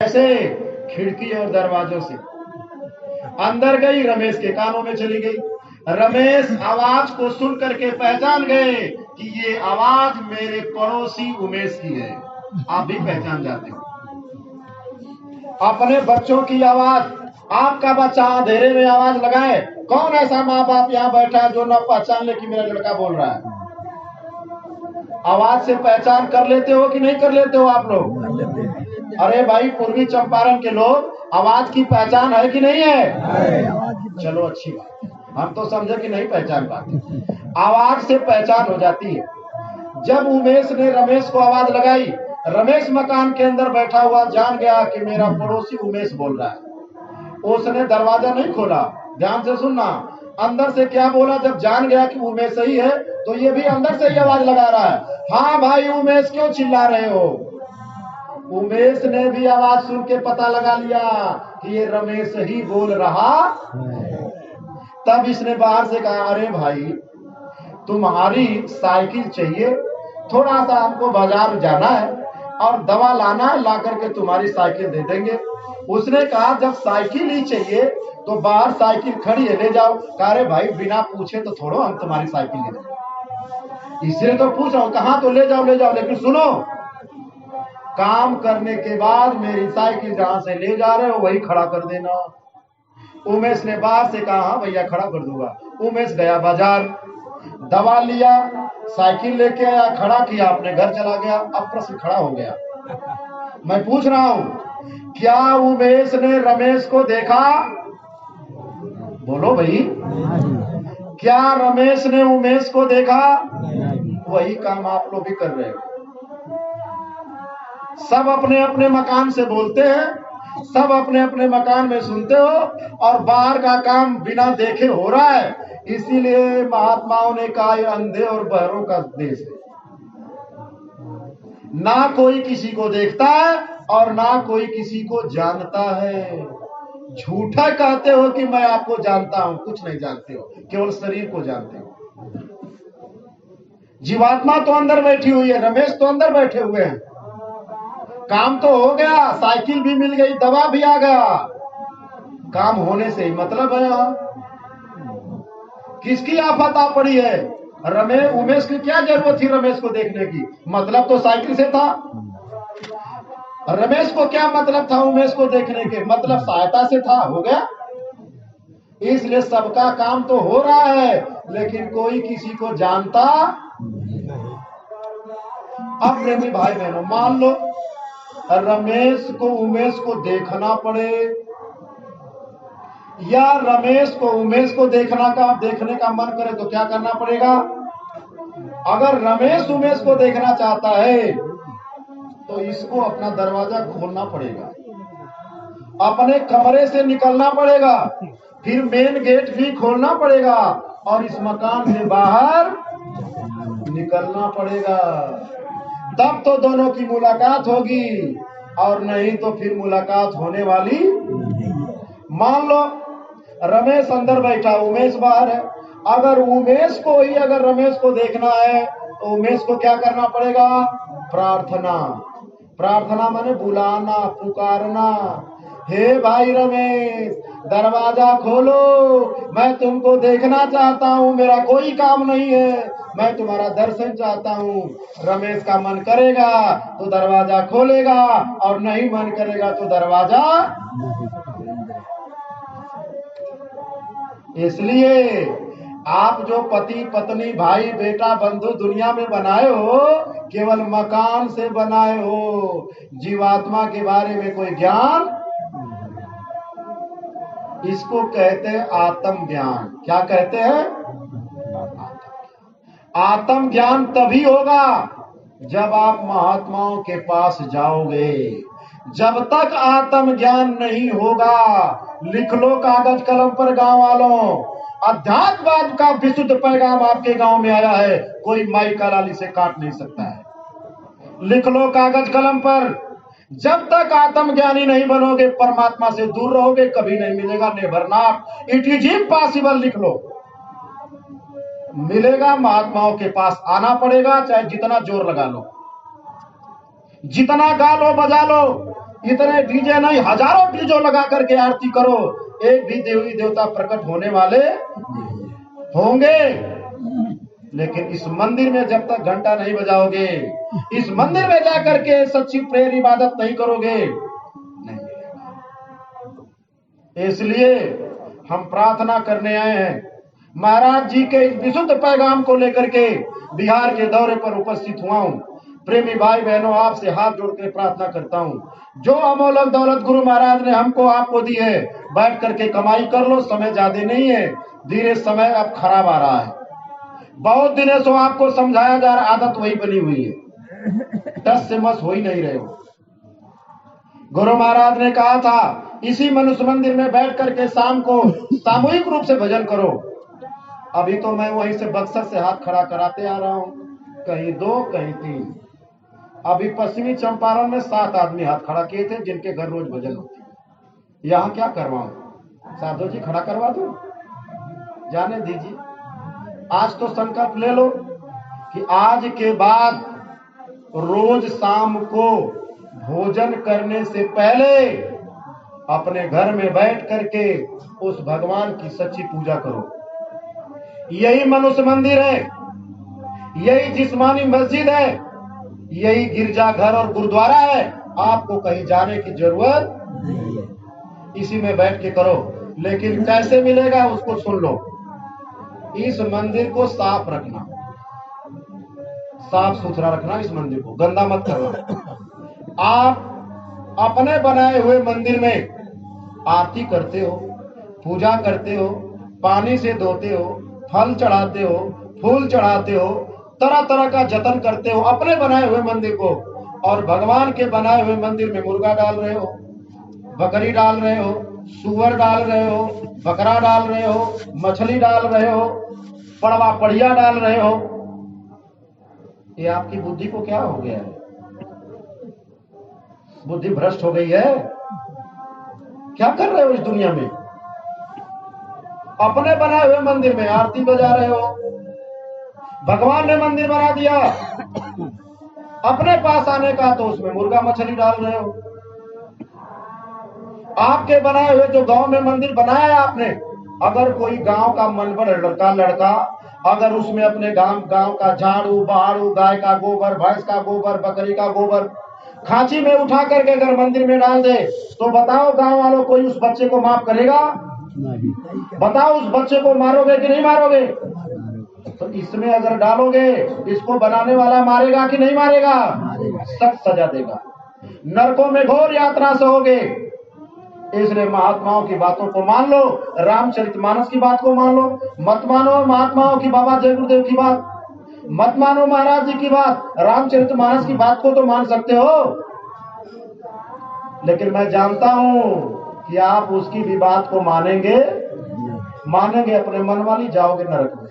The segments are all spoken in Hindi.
कैसे? खिड़की और दरवाजों से अंदर गई, रमेश के कानों में चली गई। रमेश आवाज को सुन करके पहचान गए कि ये आवाज मेरे पड़ोसी उमेश की है। आप भी पहचान जाते हो अपने बच्चों की आवाज। आपका बच्चा अंधेरे में आवाज लगाए, कौन ऐसा माँ बाप यहाँ बैठा है जो न पहचान ले कि मेरा लड़का बोल रहा है? आवाज से पहचान कर लेते हो कि नहीं कर लेते हो आप लोग? अरे भाई, पूर्वी चंपारण के लोग आवाज की पहचान है कि नहीं है? चलो अच्छी बात है, हम तो समझे कि नहीं पहचान पाते। आवाज से पहचान हो जाती है। जब उमेश ने रमेश को आवाज लगाई, रमेश मकान के अंदर बैठा हुआ जान गया कि मेरा पड़ोसी उमेश बोल रहा है। उसने दरवाजा नहीं खोला। ध्यान से सुनना, अंदर से क्या बोला? जब जान गया कि उमेश ही है तो ये भी अंदर से ही आवाज लगा रहा है, हाँ भाई उमेश, क्यों चिल्ला रहे हो? उमेश ने भी आवाज सुन के पता लगा लिया कि ये रमेश ही बोल रहा। तब इसने बाहर से कहा, अरे भाई तुम्हारी साइकिल चाहिए, थोड़ा सा हमको बाजार जाना है और दवा लाना है, ला करके तुम्हारी साइकिल दे देंगे। उसने कहा जब साइकिल ही चाहिए तो बाहर साइकिल खड़ी है, ले जाओ। कहा अरे भाई बिना पूछे तो थोड़ो हम तुम्हारी साइकिल ले जाओ, इसलिए तो पूछ रहा हूं। कहा तो ले जाओ ले जाओ, लेकिन सुनो, काम करने के बाद मेरी साइकिल जहां से ले जा रहे हो वही खड़ा कर देना। उमेश ने बाहर से कहा हाँ भैया खड़ा कर दूंगा। उमेश गया बाजार, दवा लिया, साइकिल लेके आया, खड़ा किया, अपने घर चला गया। अब प्रश्न खड़ा हो गया, मैं पूछ रहा हूं, क्या उमेश ने रमेश को देखा? बोलो भाई, क्या रमेश ने उमेश को देखा? वही काम आप लोग भी कर रहे हो। सब अपने अपने मकान से बोलते हैं, सब अपने अपने मकान में सुनते हो, और बाहर का काम बिना देखे हो रहा है। इसीलिए महात्माओं ने कहा ये अंधे और बहरों का देश है। ना कोई किसी को देखता है और ना कोई किसी को जानता है। झूठा कहते हो कि मैं आपको जानता हूं, कुछ नहीं जानते हो, केवल शरीर को जानते हो। जीवात्मा तो अंदर बैठी हुई है, रमेश तो अंदर बैठे हुए हैं। काम तो हो गया, साइकिल भी मिल गई, दवा भी आ गया, काम होने से ही मतलब है। यहां किसकी आफत आ पड़ी है? रमेश उमेश की क्या जरूरत थी रमेश को देखने की? मतलब तो साइकिल से था। रमेश को क्या मतलब था उमेश को देखने के? मतलब सहायता से था, हो गया। इसलिए सबका काम तो हो रहा है, लेकिन कोई किसी को जानता। अब प्रेमी भाई बहनों, मान लो रमेश को उमेश को देखना पड़े, या रमेश को उमेश को देखने का मन करे तो क्या करना पड़ेगा? अगर रमेश उमेश को देखना चाहता है तो इसको अपना दरवाजा खोलना पड़ेगा, अपने कमरे से निकलना पड़ेगा, फिर मेन गेट भी खोलना पड़ेगा और इस मकान से बाहर निकलना पड़ेगा। तब तो दोनों की मुलाकात होगी, और नहीं तो फिर मुलाकात होने वाली। मान लो रमेश अंदर बैठा, उमेश बाहर है। अगर उमेश को ही अगर रमेश को देखना है तो उमेश को क्या करना पड़ेगा? प्रार्थना। प्रार्थना माने बुलाना, पुकारना, हे भाई रमेश दरवाजा खोलो, मैं तुमको देखना चाहता हूँ, मेरा कोई काम नहीं है, मैं तुम्हारा दर्शन चाहता हूँ। रमेश का मन करेगा तो दरवाजा खोलेगा, और नहीं मन करेगा तो दरवाजा। इसलिए आप जो पति पत्नी भाई बेटा बंधु दुनिया में बनाए हो, केवल मकान से बनाए हो, जीवात्मा के बारे में कोई ज्ञान। इसको कहते हैं आत्म ज्ञान। क्या कहते हैं? आत्म ज्ञान तभी होगा जब आप महात्माओं के पास जाओगे। जब तक आत्म ज्ञान नहीं होगा, लिख लो कागज कलम पर गांव वालों, अध्यात्मवाद का विशुद्ध पैगाम आपके गांव में आया है, कोई माई का लाली से काट नहीं सकता है। लिख लो कागज कलम पर, जब तक आत्मज्ञानी नहीं बनोगे, परमात्मा से दूर रहोगे, कभी नहीं मिलेगा। Never not, it is impossible. लिख लो, मिलेगा। महात्माओं के पास आना पड़ेगा, चाहे जितना जोर लगा लो, जितना गा लो बजा लो, इतने डीजे नहीं, हजारों डीजे लगा करके आरती करो, एक भी देवी देवता प्रकट होने वाले होंगे। लेकिन इस मंदिर में जब तक घंटा नहीं बजाओगे, इस मंदिर में जाकर के सच्ची प्रेम इबादत नहीं करोगे, नहीं। इसलिए हम प्रार्थना करने आए हैं, महाराज जी के इस विशुद्ध पैगाम को लेकर के बिहार के दौरे पर उपस्थित हुआ हूं। प्रेमी भाई बहनों, आपसे हाथ जोड़ के प्रार्थना करता हूं, जो अमोलक दौलत गुरु महाराज ने हमको आपको दी है, बैठ करके कमाई कर लो, समय ज्यादा नहीं है, धीरे समय अब खराब आ रहा है। बहुत दिनों से आपको समझाया जा रहा, आदत वही बनी हुई है, टस से मस हो ही नहीं रहे हो। गुरु महाराज ने कहा था इसी मनुष्य मंदिर में बैठ करके शाम को सामूहिक रूप से भजन करो। अभी तो मैं वहीं से बक्सर से हाथ खड़ा कराते आ रहा हूं, कहीं 2 कहीं 3। अभी पश्चिमी चंपारण में 7 आदमी हाथ खड़ा किए थे जिनके घर रोज भजन होती है। यहाँ क्या करवाऊं? साधु जी खड़ा करवा दो, जाने दीजिए। आज तो संकल्प ले लो कि आज के बाद रोज शाम को भोजन करने से पहले अपने घर में बैठ करके उस भगवान की सच्ची पूजा करो। यही मनुष्य मंदिर है, यही जिस्मानी मस्जिद है, यही गिरजाघर और गुरुद्वारा है। आपको कहीं जाने की जरूरत नहीं है, इसी में बैठ के करो। लेकिन कैसे मिलेगा उसको सुन लो। इस मंदिर को साफ रखना, साफ सुथरा रखना, इस मंदिर को गंदा मत करना। आप अपने बनाए हुए मंदिर में आरती करते हो, पूजा करते हो, पानी से धोते हो, फल चढ़ाते हो, फूल चढ़ाते हो, तरह तरह का जतन करते हो अपने बनाए हुए मंदिर को, और भगवान के बनाए हुए मंदिर में मुर्गा डाल रहे हो, बकरी डाल रहे हो, सुअर डाल रहे हो, बकरा डाल रहे हो, मछली डाल रहे हो, पड़वा पड़िया डाल रहे हो। ये आपकी बुद्धि को क्या हो गया है? बुद्धि भ्रष्ट हो गई है? क्या कर रहे हो इस दुनिया में? अपने बनाए हुए मंदिर में आरती बजा रहे हो, भगवान ने मंदिर बना दिया, अपने पास आने का तो उसमें मुर्गा मछली डाल रहे हो। आपके बनाए हुए जो गांव में मंदिर बनाया है आपने, अगर कोई गांव का मनबड़ लड़का अगर उसमें अपने गांव का झाड़ू बहाड़ू, गाय का गोबर, भैंस का गोबर, बकरी का गोबर खांची में उठा करके अगर मंदिर में डाल दे, तो बताओ गांव वालों, कोई उस बच्चे को माफ करेगा? बताओ, उस बच्चे को मारोगे कि नहीं मारोगे? तो इसमें अगर डालोगे, इसको बनाने वाला मारेगा कि नहीं मारेगा? सख्त सजा देगा, नरकों में घोर यात्रा से होगे। इसलिए महात्माओं की बातों को मान लो, रामचरितमानस की बात को मान लो, मत मानो महात्माओं की, बाबा जय गुरुदेव की बात मत मानो, महाराज जी की बात, रामचरितमानस की बात को तो मान सकते हो। लेकिन मैं जानता हूं कि आप उसकी भी बात को मानेंगे, अपने मन वाली जाओगे नरक में।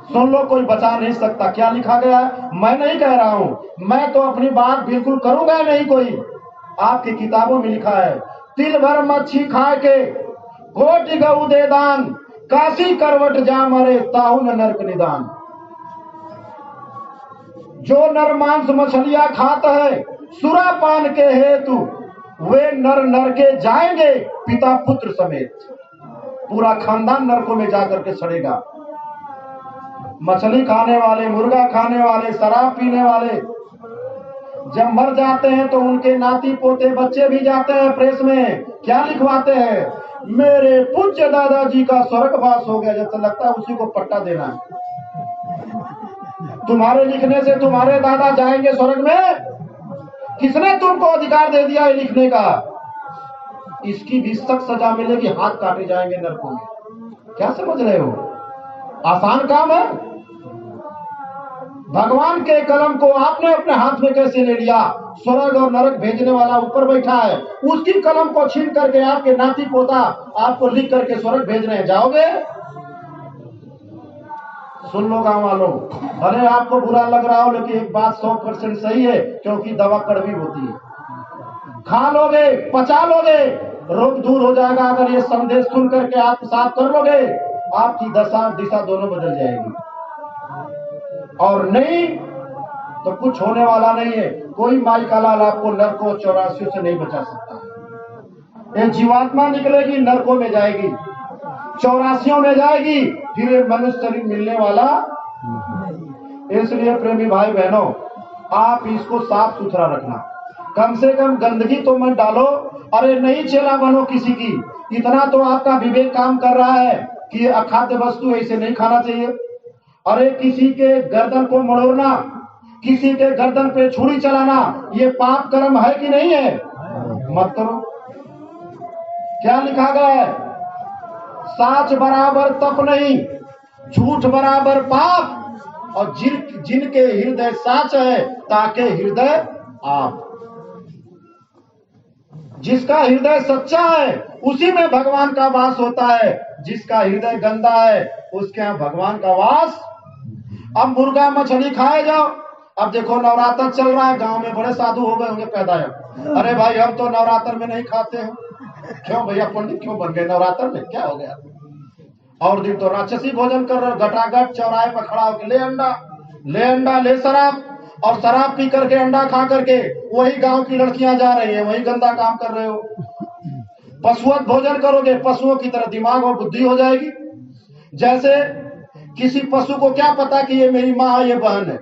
सुन लो, कोई बचा नहीं सकता। क्या लिखा गया है? मैं नहीं कह रहा हूं, मैं तो अपनी बात बिल्कुल करूंगा नहीं। कोई आपकी किताबों में लिखा है, तिल भर मच्छी खा के कोटि गऊ दे दान, काशी करवट जा मरे ताहु न नरक निदान। जो नर मांस मछलियां खाता है सुरापान के हेतु, वे नर नरके जाएंगे पिता पुत्र समेत। पूरा खानदान नरकों में जाकर के सड़ेगा। मछली खाने वाले, मुर्गा खाने वाले, शराब पीने वाले जब मर जाते हैं तो उनके नाती पोते बच्चे भी जाते हैं प्रेस में। क्या लिखवाते हैं? मेरे पूज्य दादाजी का स्वर्गवास हो गया। जैसे लगता है उसी को पट्टा देना है। तुम्हारे लिखने से तुम्हारे दादा जाएंगे स्वर्ग में? किसने तुमको अधिकार दे दिया है लिखने का? इसकी भी सख्त सजा मिलेगी, हाथ काटे जाएंगे नरकों में। क्या समझ रहे हो? आसान काम है? भगवान के कलम को आपने अपने हाथ में कैसे ले लिया? स्वर्ग और नरक भेजने वाला ऊपर बैठा है, उसकी कलम को छीन करके आपके नाती पोता आपको लिख करके स्वर्ग भेज रहे हैं, जाओगे? सुन लो गांव वालों, भले आपको बुरा लग रहा हो, लेकिन एक बात 100% सही है, क्योंकि दवा कड़वी होती है। खा लोगे, पचा लोगे, रोग दूर हो जाएगा। अगर ये संदेश सुन करके आप साफ कर लोगे, आपकी दशा दिशा दोनों बदल जाएगी। और नहीं तो कुछ होने वाला नहीं है। कोई माई का लाल आपको नरकों 84 से नहीं बचा सकता। एक जीवात्मा निकलेगी, नरकों में जाएगी, 84 में जाएगी, फिर एक मनुष्य शरीर मिलने वाला। इसलिए प्रेमी भाई बहनों, आप इसको साफ सुथरा रखना, कम से कम गंदगी तो मत डालो। अरे नहीं चेला बनो किसी की, इतना तो आपका विवेक काम कर रहा है कि ये अखाद्य वस्तु ऐसे नहीं खाना चाहिए। अरे किसी के गर्दन को मड़ोड़ना, किसी के गर्दन पे छुरी चलाना, ये पाप कर्म है कि नहीं है? मत करो। क्या लिखा गया है? साच बराबर तप नहीं, झूठ बराबर पाप, और जिनके हृदय साच है ताके हृदय आप। जिसका हृदय सच्चा है उसी में भगवान का वास होता है, जिसका हृदय गंदा है उसके यहाँ भगवान का वास। अब मुर्गा मछली खाए जाओ। अब देखो नवरात्र चल रहा है, गांव में बड़े साधु हो गए होंगे पैदा। अरे भाई हम तो नवरात्र में नहीं खाते हैं। क्यों भैया पंडित क्यों बन गए नवरात्र में, क्या हो गया? और दिन तो राक्षसी भोजन कर रहे हो, गटागट चौराहे पर खड़ा होकर ले अंडा ले शराब, और शराब पी करके अंडा खा करके वही गांव की लड़कियां जा रही है, वही गंदा काम कर रहे हो। पशुवत भोजन करोगे, पशुओं की तरह दिमाग और बुद्धि हो जाएगी। जैसे किसी पशु को क्या पता कि ये मेरी माँ है, ये बहन है।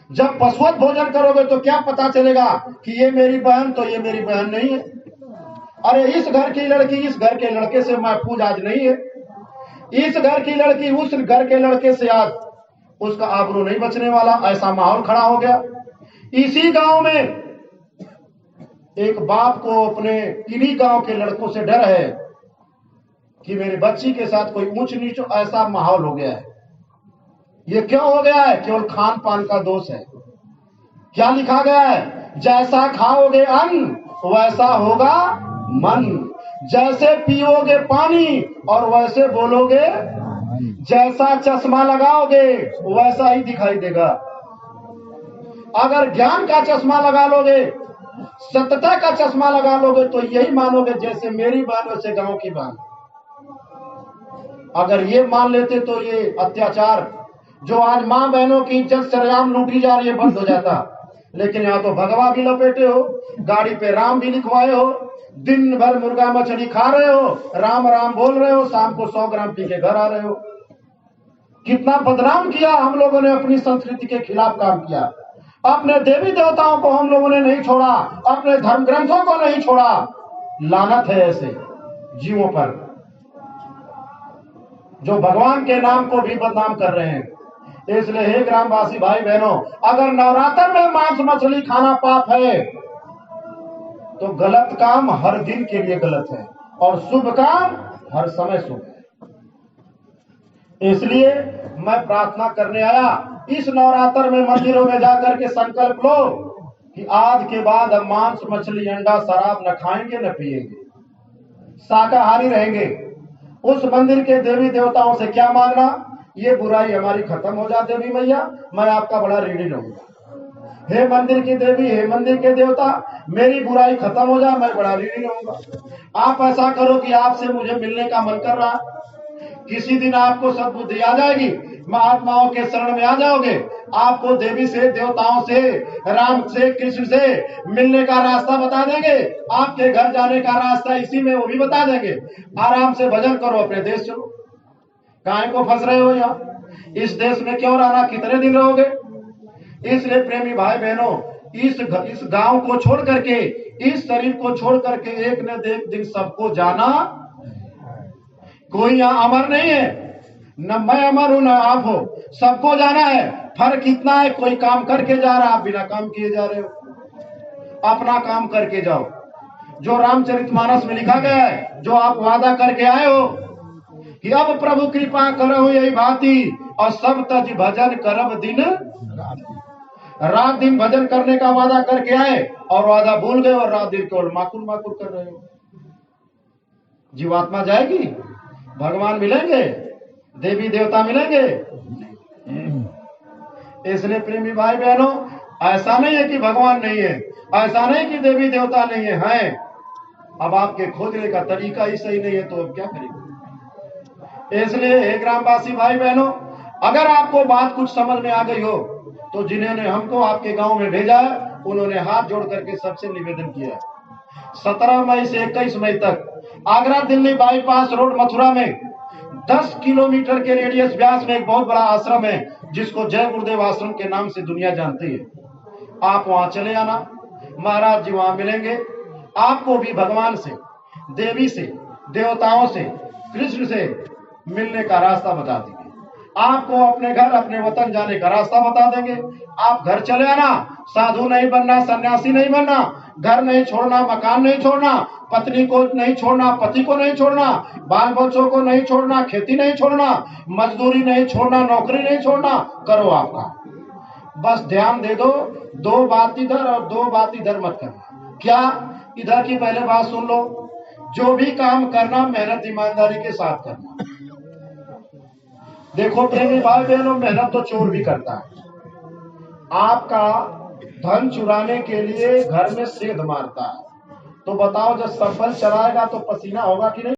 जब पशुवत भोजन करोगे तो क्या पता चलेगा कि ये मेरी बहन, तो ये मेरी बहन नहीं है। अरे इस घर की लड़की इस घर के लड़के से महफूज आज नहीं है, इस घर की लड़की उस घर के लड़के से आज उसका आबरू नहीं बचने वाला। ऐसा माहौल खड़ा हो गया। इसी गांव में एक बाप को अपने इन्हीं गांव के लड़कों से डर है कि मेरी बच्ची के साथ कोई ऊंच नीच, ऐसा माहौल हो गया है। ये क्यों हो गया है? केवल खान पान का दोष है। क्या लिखा गया है? जैसा खाओगे अन्न वैसा होगा मन, जैसे पियोगे पानी और वैसे बोलोगे, जैसा चश्मा लगाओगे वैसा ही दिखाई देगा। अगर ज्ञान का चश्मा लगा लोगे, सत्यता का चश्मा लगा लोगे, तो यही मानोगे जैसे मेरी बहन वैसे गांव की बहन। अगर ये मान लेते तो ये अत्याचार जो आज मां बहनों की इज्जत सरेआम लूटी जा रही है बंद हो जाता। लेकिन यहाँ तो भगवा भी लपेटे हो, गाड़ी पे राम भी लिखवाए हो, दिन भर मुर्गा मछली खा रहे हो, राम राम बोल रहे हो, शाम को 100 ग्राम पी के घर आ रहे हो। कितना बदनाम किया हम लोगों ने, अपनी संस्कृति के खिलाफ काम किया। अपने देवी देवताओं को हम लोगों ने नहीं छोड़ा, अपने धर्म ग्रंथों को नहीं छोड़ा। लानत है ऐसे जीवों पर जो भगवान के नाम को भी बदनाम कर रहे हैं। इसलिए हे ग्रामवासी भाई बहनों, अगर नवरात्र में मांस मछली खाना पाप है तो गलत काम हर दिन के लिए गलत है और शुभ काम हर समय शुभ है। इसलिए मैं प्रार्थना करने आया, इस नवरात्र में मंदिरों में जाकर के संकल्प लो कि आज के बाद हम मांस मछली अंडा शराब न खाएंगे न पिएंगे, शाकाहारी रहेंगे। उस मंदिर के देवी देवताओं से क्या मांगना? ये बुराई हमारी खत्म हो जाए देवी मैया, मैं आपका बड़ा ऋणी रहूंगा। हे मंदिर की देवी, हे मंदिर के देवता, मेरी बुराई खत्म हो जाए, मैं बड़ा ऋणी रहूंगा। आप ऐसा करो कि आपसे मुझे मिलने का मन कर रहा, किसी दिन आपको सद्बुद्धि आ जाएगी, महात्माओं के शरण में आ जाओगे, आपको देवी से, देवताओं से, राम से, कृष्ण से मिलने का रास्ता बता देंगे। आपके घर जाने का रास्ता इसी में वो भी बता देंगे। आराम से भजन करो, अपने देश चलो। काहे को फंस रहे हो यहाँ? इस देश में क्यों रहना? कितने दिन रहोगे? इसलिए प्रेमी भाई बहनों, इस गांव को छोड़ करके, इस शरीर को छोड़ करके एक न एक दिन सबको जाना। कोई यहाँ अमर नहीं है, न मैं अमर हूं न आप हो, सबको जाना है। फर्क इतना है, कोई काम करके जा रहा, आप बिना काम किए जा रहे हो। अपना काम करके जाओ, जो रामचरितमानस में लिखा गया है, जो आप वादा करके आए हो कि अब प्रभु कृपा करो यही भांति, और सब तज भजन करब दिन रात दिन भजन करने का वादा करके आए और वादा भूल गए और रात दिन केवल माकुल माकुल कर रहे हो। जीवात्मा जाएगी, भगवान मिलेंगे, देवी देवता मिलेंगे। इसलिए प्रेमी भाई बहनों, ऐसा नहीं है कि भगवान नहीं है, ऐसा नहीं कि देवी देवता नहीं है, हैं। अब आपके खोजने का तरीका ही सही नहीं है तो अब क्या करेंगे? इसलिए हे ग्रामवासी भाई बहनों, अगर आपको बात कुछ समझ में आ गई हो तो जिन्होंने हमको आपके गांव में भेजा उन्होंने हाथ जोड़ करके सबसे निवेदन किया 17 मई से 21 मई तक आगरा दिल्ली बाईपास रोड मथुरा में 10 किलोमीटर के रेडियस व्यास में एक बहुत बड़ा आश्रम है जिसको जय गुरुदेव आश्रम के नाम से दुनिया जानती है। आप वहां चले आना, महाराज जी वहां मिलेंगे, आपको भी भगवान से, देवी से, देवताओं से, कृष्ण से मिलने का रास्ता बता देंगे। आपको अपने घर अपने वतन जाने का रास्ता बता देंगे। आप घर चले आना, साधु नहीं बनना, सन्यासी नहीं बनना, घर नहीं छोड़ना, मकान नहीं छोड़ना, पत्नी को नहीं छोड़ना, पति को नहीं छोड़ना, बाल बच्चों को नहीं छोड़ना, खेती नहीं छोड़ना, मजदूरी नहीं छोड़ना, नौकरी नहीं छोड़ना, करो आपका। बस ध्यान दे दो, 2 बात इधर और 2 बात इधर मत करना। क्या? इधर की पहले बात सुन लो, जो भी काम करना मेहनत ईमानदारी के साथ करना। देखो प्रेमी भाई बहनों, मेहनत तो चोर भी करता है। आपका धन चुराने के लिए घर में सेंध मारता है। तो बताओ, जब संबल चलाएगा तो पसीना होगा कि नहीं?